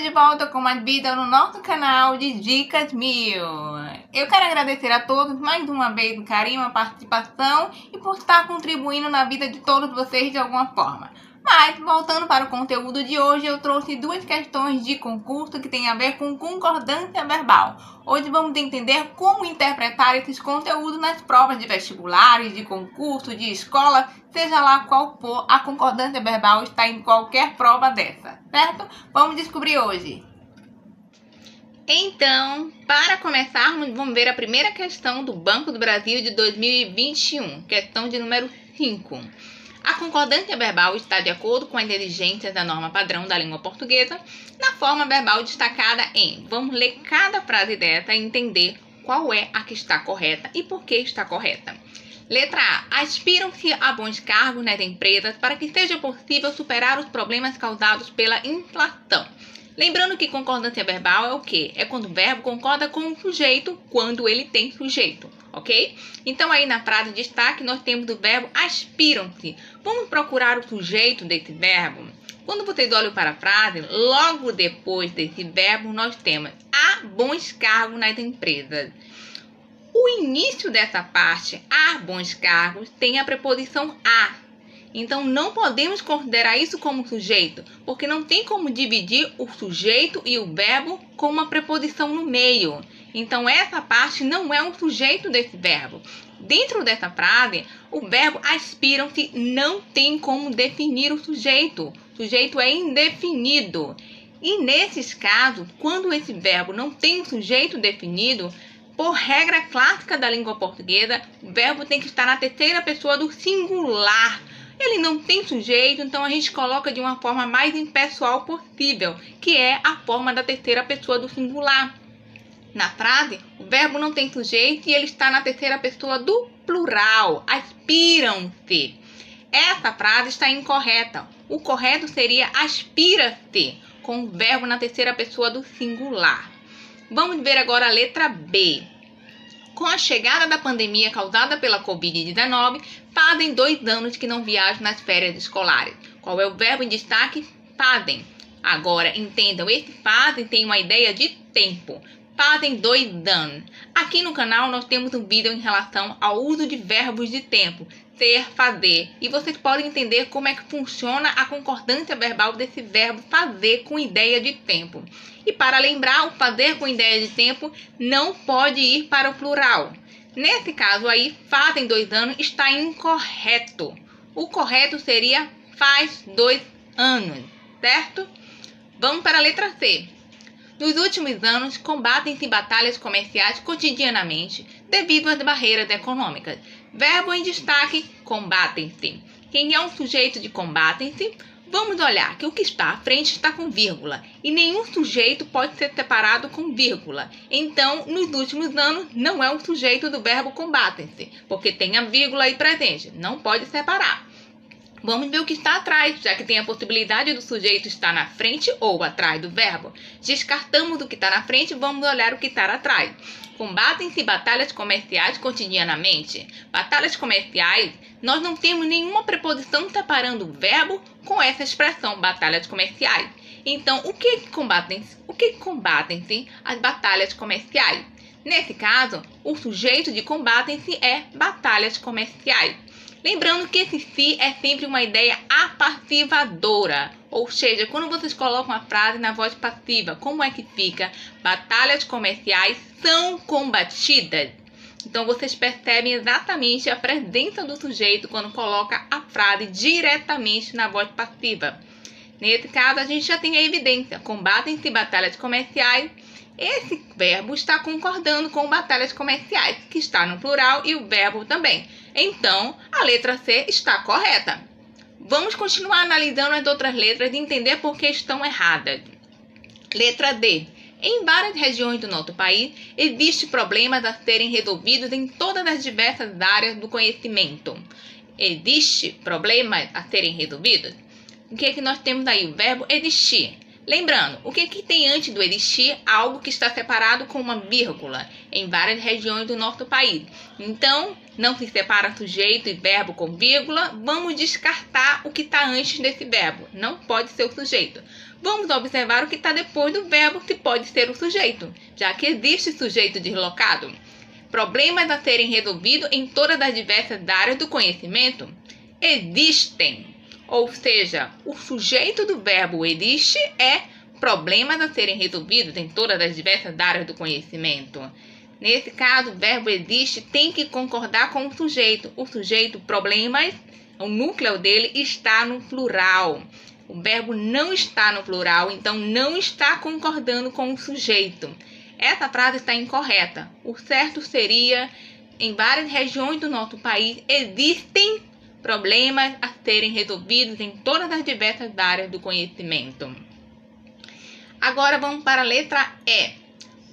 de volta com mais vídeo no nosso canal de Dicas Mil. Eu quero agradecer a todos mais uma vez o carinho, a participação e por estar contribuindo na vida de todos vocês de alguma forma. Mas, voltando para o conteúdo de hoje, eu trouxe duas questões de concurso que tem a ver com concordância verbal. Hoje vamos entender como interpretar esses conteúdos nas provas de vestibulares, de concurso, de escola, seja lá qual for, a concordância verbal está em qualquer prova dessa, certo? Vamos descobrir hoje. Então, para começarmos, vamos ver a primeira questão do Banco do Brasil de 2021, questão de número 5. A concordância verbal está de acordo com as exigências da norma padrão da língua portuguesa, na forma verbal destacada em. Vamos ler cada frase dessa e entender qual é a que está correta e por que está correta. Letra A. Aspiram-se a bons cargos nas empresas para que seja possível superar os problemas causados pela inflação. Lembrando que concordância verbal é o quê? É quando o verbo concorda com o sujeito quando ele tem sujeito, ok? Então aí na frase de destaque nós temos o verbo aspiram-se. Vamos procurar o sujeito desse verbo? Quando vocês olham para a frase, logo depois desse verbo nós temos a bons cargos nas empresas. O início dessa parte, a bons cargos, tem a preposição a. Então, não podemos considerar isso como sujeito, porque não tem como dividir o sujeito e o verbo com uma preposição no meio. Então, essa parte não é um sujeito desse verbo. Dentro dessa frase, o verbo aspiram-se não tem como definir o sujeito. O sujeito é indefinido. E nesses casos, quando esse verbo não tem um sujeito definido, por regra clássica da língua portuguesa, o verbo tem que estar na terceira pessoa do singular. Ele não tem sujeito, então a gente coloca de uma forma mais impessoal possível, que é a forma da terceira pessoa do singular. Na frase, o verbo não tem sujeito e ele está na terceira pessoa do plural. Aspiram-se. Essa frase está incorreta. O correto seria aspira-se, com o verbo na terceira pessoa do singular. Vamos ver agora a letra B. Com a chegada da pandemia causada pela Covid-19, fazem 2 anos que não viajam nas férias escolares. Qual é o verbo em destaque? Fazem. Agora, entendam, esse fazem tem uma ideia de tempo. Fazem 2 anos. Aqui no canal nós temos um vídeo em relação ao uso de verbos de tempo, ser, fazer. E vocês podem entender como é que funciona a concordância verbal desse verbo fazer com ideia de tempo. E para lembrar, o fazer com ideia de tempo não pode ir para o plural. Nesse caso aí, fazem 2 anos está incorreto. O correto seria faz 2 anos, certo? Vamos para a letra C. Nos últimos anos, combatem-se batalhas comerciais cotidianamente devido às barreiras econômicas. Verbo em destaque, combatem-se. Quem é um sujeito de combatem-se? Vamos olhar que o que está à frente está com vírgula e nenhum sujeito pode ser separado com vírgula. Então, nos últimos anos, não é um sujeito do verbo combatem-se, porque tem a vírgula aí presente, não pode separar. Vamos ver o que está atrás, já que tem a possibilidade do sujeito estar na frente ou atrás do verbo. Descartamos o que está na frente, vamos olhar o que está atrás. Combatem-se batalhas comerciais cotidianamente. Batalhas comerciais, nós não temos nenhuma preposição separando o verbo com essa expressão, batalhas comerciais. Então, o que combatem-se as batalhas comerciais? Nesse caso, o sujeito de combatem-se é batalhas comerciais. Lembrando que esse se é sempre uma ideia apassivadora, ou seja, quando vocês colocam a frase na voz passiva, como é que fica? Batalhas comerciais são combatidas. Então vocês percebem exatamente a presença do sujeito quando coloca a frase diretamente na voz passiva. Nesse caso, a gente já tem a evidência. Combatem-se batalhas comerciais. Esse verbo está concordando com batalhas comerciais, que está no plural, e o verbo também. Então, a letra C está correta. Vamos continuar analisando as outras letras e entender por que estão erradas. Letra D. Em várias regiões do nosso país, existem problemas a serem resolvidos em todas as diversas áreas do conhecimento. Existe problemas a serem resolvidos? O que é que nós temos aí? O verbo existir. Lembrando, o que tem antes do elixir? Algo que está separado com uma vírgula em várias regiões do nosso país. Então, não se separa sujeito e verbo com vírgula. Vamos descartar o que está antes desse verbo. Não pode ser o sujeito. Vamos observar o que está depois do verbo, que pode ser o sujeito, já que existe sujeito deslocado. Problemas a serem resolvidos em todas as diversas áreas do conhecimento? Existem. Ou seja, o sujeito do verbo existe é problemas a serem resolvidos em todas as diversas áreas do conhecimento. Nesse caso, o verbo existe tem que concordar com o sujeito. O sujeito, problemas, o núcleo dele está no plural. O verbo não está no plural, então não está concordando com o sujeito. Essa frase está incorreta. O certo seria, em várias regiões do nosso país, existem problemas a serem resolvidos em todas as diversas áreas do conhecimento. Agora vamos para a letra E.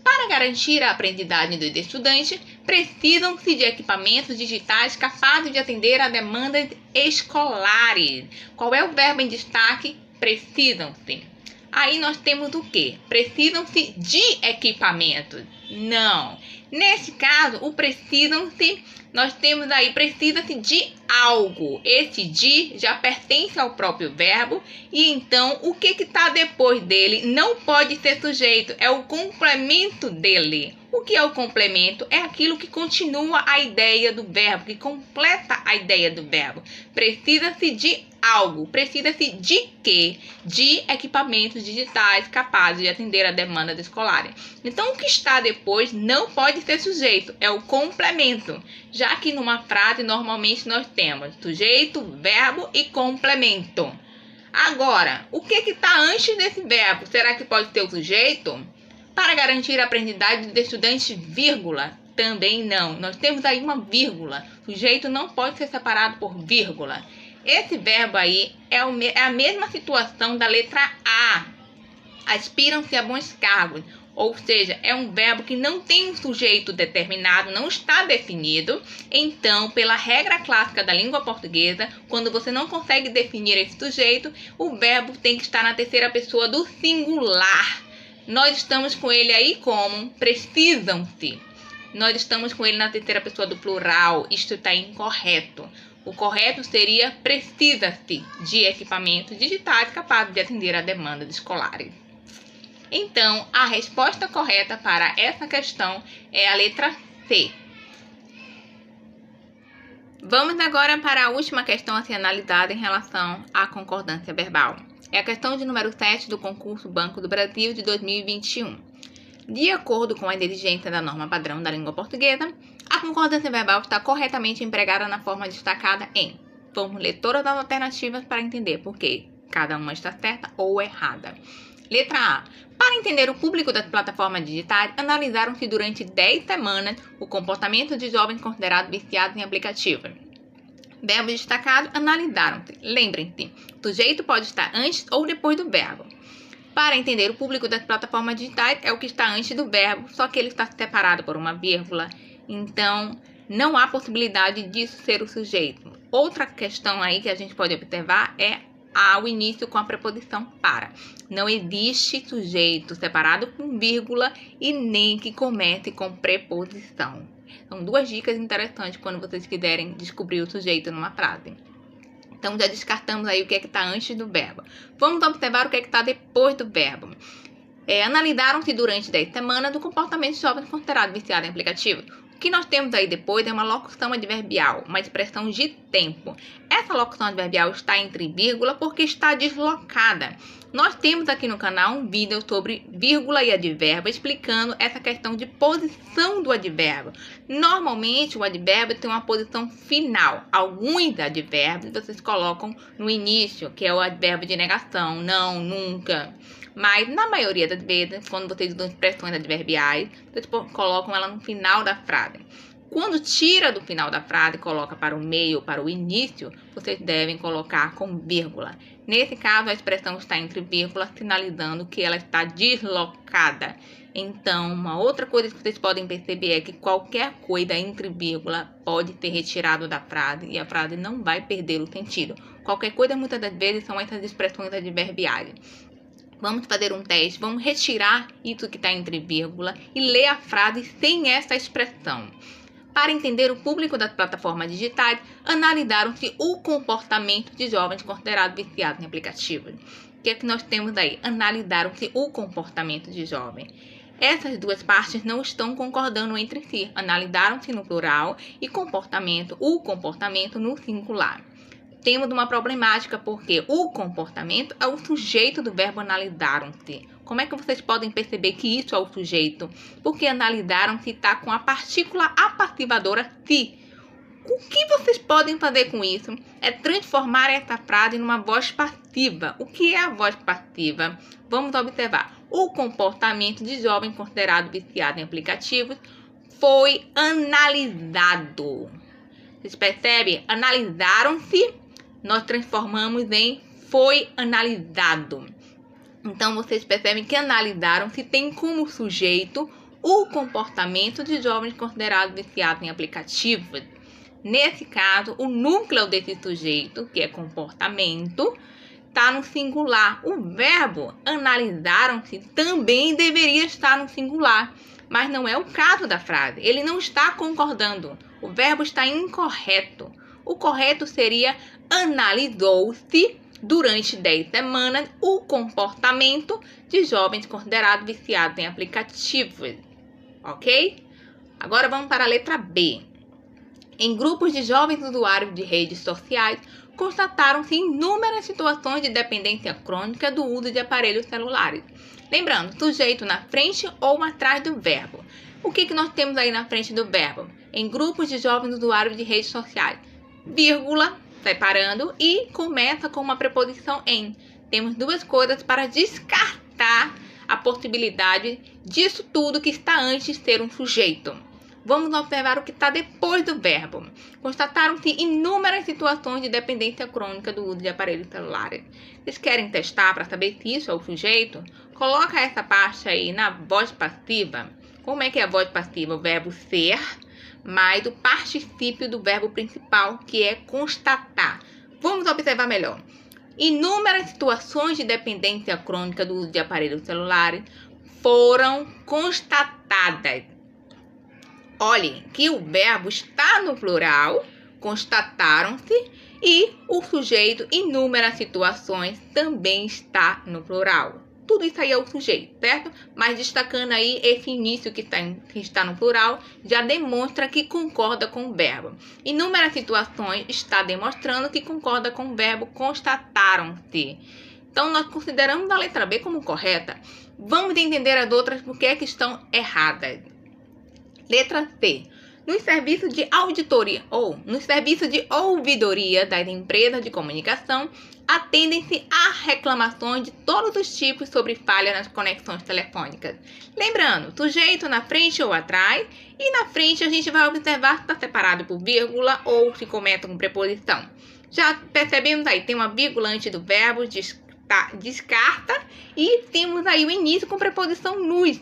Para garantir a aprendizagem dos estudantes, precisam-se de equipamentos digitais capazes de atender a demandas escolares. Qual é o verbo em destaque? Precisam-se. Aí nós temos o quê? Precisam-se de equipamentos. Não. Nesse caso, o precisam-se, nós temos aí precisa-se de algo. Esse de já pertence ao próprio verbo. E então, o que está depois dele não pode ser sujeito. É o complemento dele. O que é o complemento? É aquilo que continua a ideia do verbo, que completa a ideia do verbo. Precisa-se de algo. Precisa-se de quê? De equipamentos digitais capazes de atender a demandas escolares. Então, o que está depois não pode ser sujeito. É o complemento. Já que numa frase, normalmente, nós temos sujeito, verbo e complemento. Agora, o que está antes desse verbo? Será que pode ter o sujeito? Para garantir a aprendizagem dos estudantes, vírgula, também não. Nós temos aí uma vírgula. O sujeito não pode ser separado por vírgula. Esse verbo aí é a mesma situação da letra A. Aspiram-se a bons cargos. Ou seja, é um verbo que não tem um sujeito determinado, não está definido. Então, pela regra clássica da língua portuguesa, quando você não consegue definir esse sujeito, o verbo tem que estar na terceira pessoa do singular. Nós estamos com ele aí como precisam-se. Nós estamos com ele na terceira pessoa do plural. Isto está incorreto. O correto seria precisa-se de equipamentos digitais capazes de atender a demandas escolares. Então, a resposta correta para essa questão é a letra C. Vamos agora para a última questão a ser analisada em relação à concordância verbal. É a questão de número 7 do concurso Banco do Brasil de 2021. De acordo com a inteligência da norma padrão da língua portuguesa, a concordância verbal está corretamente empregada na forma destacada em. Vamos ler todas as alternativas para entender por que cada uma está certa ou errada. Letra A. Para entender o público das plataformas digitais, analisaram-se durante 10 semanas o comportamento de jovens considerados viciados em aplicativos. Verbo destacado, analisaram-se. Lembrem-se, o sujeito pode estar antes ou depois do verbo. Para entender o público das plataformas digitais, é o que está antes do verbo, só que ele está separado por uma vírgula. Então, não há possibilidade disso ser o sujeito. Outra questão aí que a gente pode observar é ao início com a preposição para. Não existe sujeito separado com vírgula e nem que comece com preposição. São duas dicas interessantes quando vocês quiserem descobrir o sujeito numa frase. Então, já descartamos aí o que é que está antes do verbo. Vamos observar o que é que está depois do verbo. Analisaram-se durante 10 semanas o comportamento de jovens considerados viciados em aplicativo. O que nós temos aí depois é uma locução adverbial, uma expressão de tempo. Essa locução adverbial está entre vírgula porque está deslocada. Nós temos aqui no canal um vídeo sobre vírgula e advérbio explicando essa questão de posição do advérbio. Normalmente o advérbio tem uma posição final. Alguns advérbios vocês colocam no início, que é o advérbio de negação, não, nunca. Mas, na maioria das vezes, quando vocês usam expressões adverbiais, vocês colocam ela no final da frase. Quando tira do final da frase e coloca para o meio ou para o início, vocês devem colocar com vírgula. Nesse caso, a expressão está entre vírgula, sinalizando que ela está deslocada. Então, uma outra coisa que vocês podem perceber é que qualquer coisa entre vírgula pode ser retirado da frase e a frase não vai perder o sentido. Qualquer coisa, muitas das vezes, são essas expressões adverbiais. Vamos fazer um teste, vamos retirar isso que está entre vírgula e ler a frase sem essa expressão. Para entender o público das plataformas digitais, analisaram-se o comportamento de jovens considerados viciados em aplicativos. O que é que nós temos aí? Analisaram-se o comportamento de jovens. Essas duas partes não estão concordando entre si. Analisaram-se no plural e o comportamento no singular. Temos uma problemática porque o comportamento é o sujeito do verbo analisaram-se. Como é que vocês podem perceber que isso é o sujeito? Porque analisaram-se está com a partícula apassivadora se. O que vocês podem fazer com isso? É transformar essa frase numa voz passiva. O que é a voz passiva? Vamos observar. O comportamento de jovem considerado viciado em aplicativos foi analisado. Vocês percebem? Analisaram-se. Nós transformamos em foi analisado. Então, vocês percebem que analisaram-se tem como sujeito o comportamento de jovens considerados viciados em aplicativos. Nesse caso, o núcleo desse sujeito, que é comportamento, está no singular. O verbo analisaram-se também deveria estar no singular, mas não é o caso da frase. Ele não está concordando. O verbo está incorreto. O correto seria analisou-se durante 10 semanas o comportamento de jovens considerados viciados em aplicativos. Ok? Agora vamos para a letra B. Em grupos de jovens usuários de redes sociais, constataram-se inúmeras situações de dependência crônica do uso de aparelhos celulares. Lembrando, sujeito na frente ou atrás do verbo. O que nós temos aí na frente do verbo? Em grupos de jovens usuários de redes sociais. Vírgula, separando, e começa com uma preposição em. Temos duas coisas para descartar a possibilidade disso tudo que está antes de ser um sujeito. Vamos observar o que está depois do verbo. Constataram-se inúmeras situações de dependência crônica do uso de aparelhos celulares. Vocês querem testar para saber se isso é o sujeito? Coloca essa parte aí na voz passiva. Como é que é a voz passiva? O verbo ser mais o particípio do verbo principal, que é constatar. Vamos observar melhor. Inúmeras situações de dependência crônica do uso de aparelhos celulares foram constatadas. Olhem que o verbo está no plural, constataram-se, e o sujeito inúmeras situações também está no plural. Tudo isso aí é o sujeito, certo? Mas destacando aí esse início que está no plural, já demonstra que concorda com o verbo. Inúmeras situações está demonstrando que concorda com o verbo constataram-se. Então, nós consideramos a letra B como correta. Vamos entender as outras porque é que estão erradas. Letra C. Nos serviços de auditoria ou nos serviços de ouvidoria das empresas de comunicação, atendem-se a reclamações de todos os tipos sobre falha nas conexões telefônicas. Lembrando, sujeito na frente ou atrás, e na frente a gente vai observar se está separado por vírgula ou se começa com preposição. Já percebemos aí, tem uma vírgula antes do verbo, descarta, e temos aí o início com preposição nos,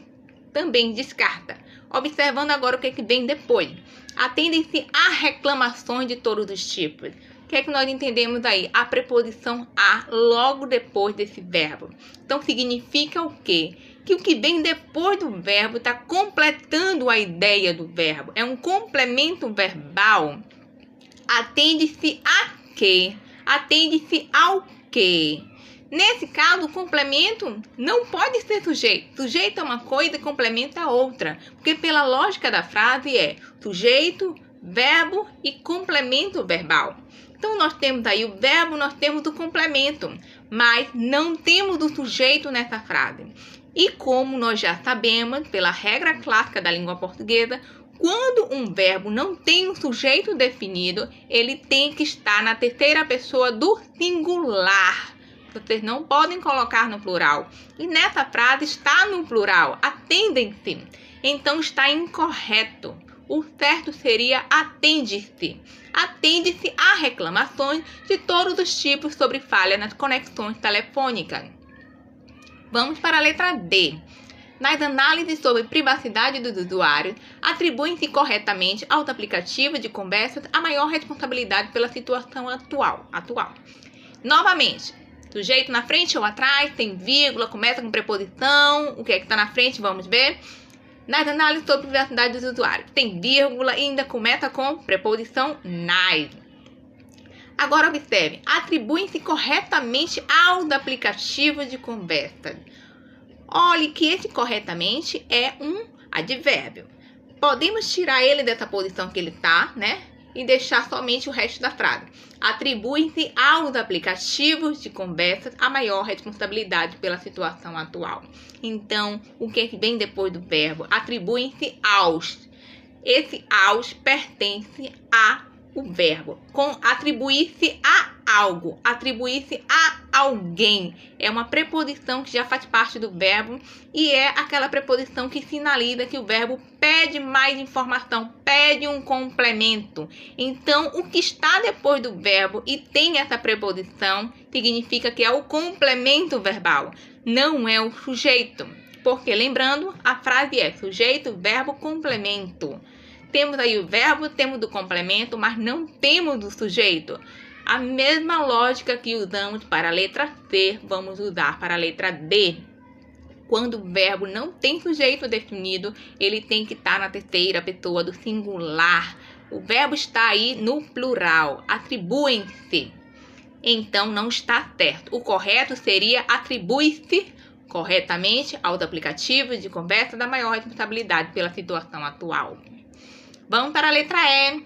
também descarta. Observando agora o que vem depois. Atendem-se a reclamações de todos os tipos. O que é que nós entendemos aí? A preposição a logo depois desse verbo. Então, significa o quê? Que o que vem depois do verbo está completando a ideia do verbo. É um complemento verbal. Atende-se a quê? Atende-se ao quê? Nesse caso, o complemento não pode ser sujeito. Sujeito é uma coisa e complemento é outra. Porque pela lógica da frase é sujeito, verbo e complemento verbal. Então, nós temos aí o verbo, nós temos o complemento. Mas não temos o sujeito nessa frase. E como nós já sabemos, pela regra clássica da língua portuguesa, quando um verbo não tem um sujeito definido, ele tem que estar na terceira pessoa do singular. Vocês não podem colocar no plural. E nessa frase está no plural. Atendem-se. Então está incorreto. O certo seria atende-se. Atende-se a reclamações de todos os tipos sobre falha nas conexões telefônicas. Vamos para a letra D. Nas análises sobre privacidade dos usuários, atribuem-se corretamente aos aplicativos de conversas a maior responsabilidade pela situação atual. Novamente, Sujeito na frente ou atrás, tem vírgula, começa com preposição. O que é que está na frente? Vamos ver. Nas análises sobre privacidade dos usuários, tem vírgula e ainda começa com preposição nas. Agora observe, atribuem-se corretamente aos aplicativos de conversa. Olhe que esse corretamente é um advérbio. Podemos tirar ele dessa posição que ele está, né? E deixar somente o resto da frase. Atribuem-se aos aplicativos de conversa a maior responsabilidade pela situação atual. Então, o que vem depois do verbo? Atribuem-se aos. Esse aos pertence a o verbo. Com atribuir-se a algo, atribuir-se a alguém. É uma preposição que já faz parte do verbo e é aquela preposição que sinaliza que o verbo pede mais informação, pede um complemento. Então, o que está depois do verbo e tem essa preposição significa que é o complemento verbal, não é o sujeito. Porque, lembrando, a frase é sujeito, verbo, complemento. Temos aí o verbo, temos o complemento, mas não temos o sujeito. A mesma lógica que usamos para a letra C, vamos usar para a letra D. Quando o verbo não tem sujeito definido, ele tem que estar na terceira pessoa do singular. O verbo está aí no plural, atribuem-se. Então, não está certo. O correto seria atribui-se corretamente aos aplicativos de conversa da maior responsabilidade pela situação atual. Vamos para a letra E.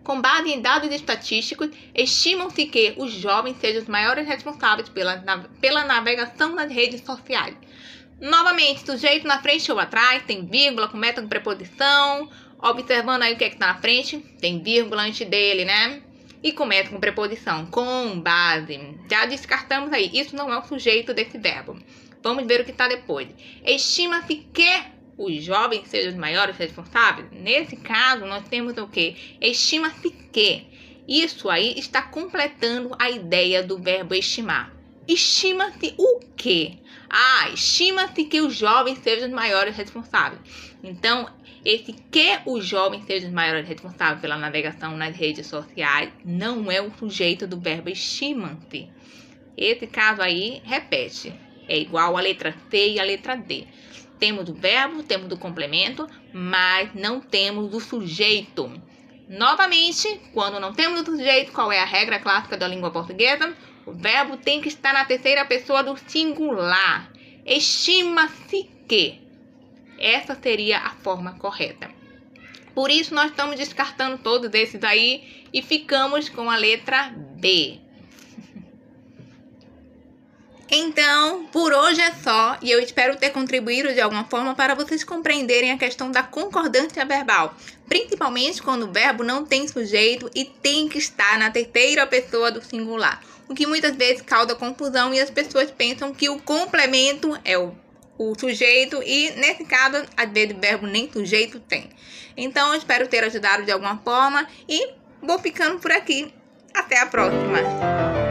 Com base em dados estatísticos, estimam-se que os jovens sejam os maiores responsáveis pela navegação nas redes sociais. Novamente, sujeito na frente ou atrás, tem vírgula, começa com preposição. Observando aí o que é que está na frente, tem vírgula antes dele, né? E começa com preposição, com base. Já descartamos aí, isso não é o sujeito desse verbo. Vamos ver o que está depois. Estima-se que os jovens sejam os maiores responsáveis. Nesse caso, nós temos o quê? Estima-se que. Isso aí está completando a ideia do verbo estimar. Estima-se o quê? Estima-se que os jovens sejam os maiores responsáveis. Então, esse que os jovens sejam os maiores responsáveis pela navegação nas redes sociais não é o sujeito do verbo estima-se. Esse caso aí, repete. É igual a letra C e a letra D. Temos o verbo, temos o complemento, mas não temos o sujeito. Novamente, quando não temos o sujeito, qual é a regra clássica da língua portuguesa? O verbo tem que estar na terceira pessoa do singular. Estima-se que. Essa seria a forma correta. Por isso, nós estamos descartando todos esses aí e ficamos com a letra B. Então, por hoje é só, e eu espero ter contribuído de alguma forma para vocês compreenderem a questão da concordância verbal, principalmente quando o verbo não tem sujeito e tem que estar na terceira pessoa do singular, o que muitas vezes causa confusão e as pessoas pensam que o complemento é o sujeito e, nesse caso, às vezes o verbo nem sujeito tem. Então, eu espero ter ajudado de alguma forma e vou ficando por aqui. Até a próxima!